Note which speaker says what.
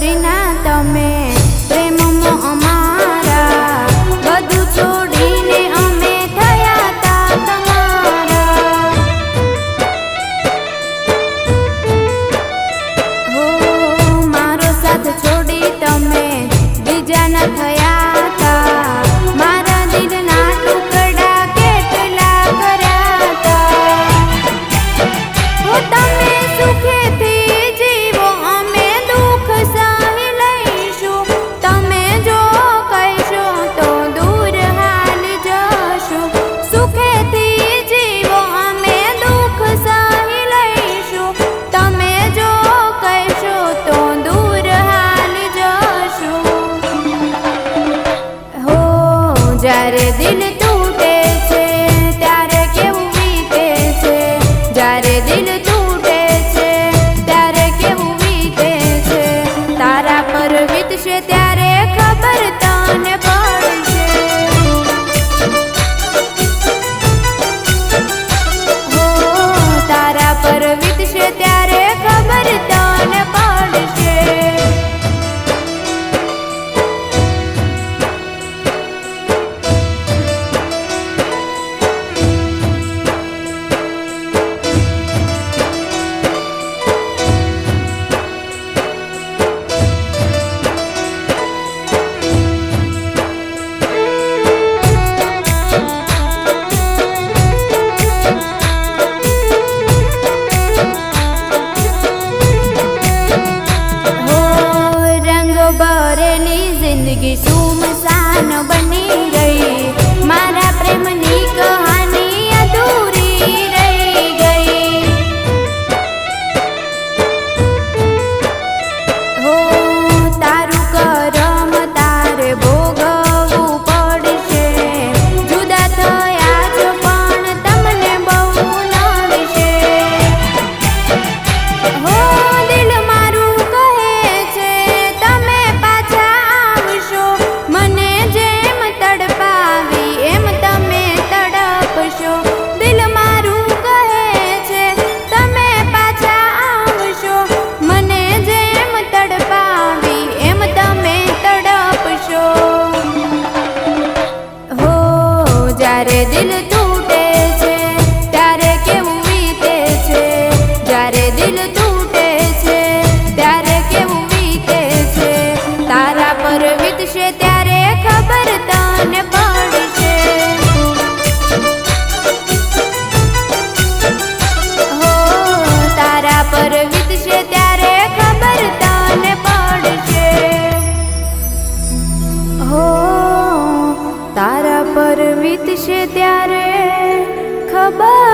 Speaker 1: વિના તમે પ્રેમમાં અમારા બધું છોડીને અમે થયા તા તમારા। હો મારો સાથ છોડી તમે બીજાના થયા તા, મારા દિલના ટુકડા કેટલા કર્યા તા। હો તમે સુખેથી જીવો અમે દુઃખ સહી લઈશું, તમે જો કહેશો તો દૂર હાલી જશું। સુખેથી જીવો અમે દુઃખ સહી લઈશું, તમે જો કહેશો તો દૂર હાલી જશું। હો જ્યારે દિલ તૂટે છે ત્યારે કેવું વીતે છે, જ્યારે દિલ તૂટે છે ત્યારે કેવું વીતે છે, તારા પર વીતશે ત્યારે ખબર તને પડશે। હો તારા પર વીતશે ત્યારે ખબર તને પડશે। ભરેલી જિંદગી સુમસાન બની ગઈ, મારા પ્રેમની કહાની અધૂરી રહી ગઈ। હો તારું કરમ તારે ભોગવવું પડશે, જુદા થયા છો પણ તમને બહુ નડશે। હો દિલ મારું કહે છે તમે પાછા આવશો, મને જેમ તડપાવી એમ તમે તડપશો। દિલ મારું કહે છે તમે પાછા આવશો, મને જેમ તડપાવી એમ તમે તડપશો। હો જ્યારે દિલ તૂટે છે ત્યારે કેવું વીતે છે, જ્યારે દિલ તૂટે છે ત્યારે કેવું વીતે છે, તારા પર વીતશે ત્યારે ખબર તને પડશે। હો તારા પર વીતશે ત્યારે ખબર તને પડશે। હો તારા પર વીતશે ત્યારે ખબર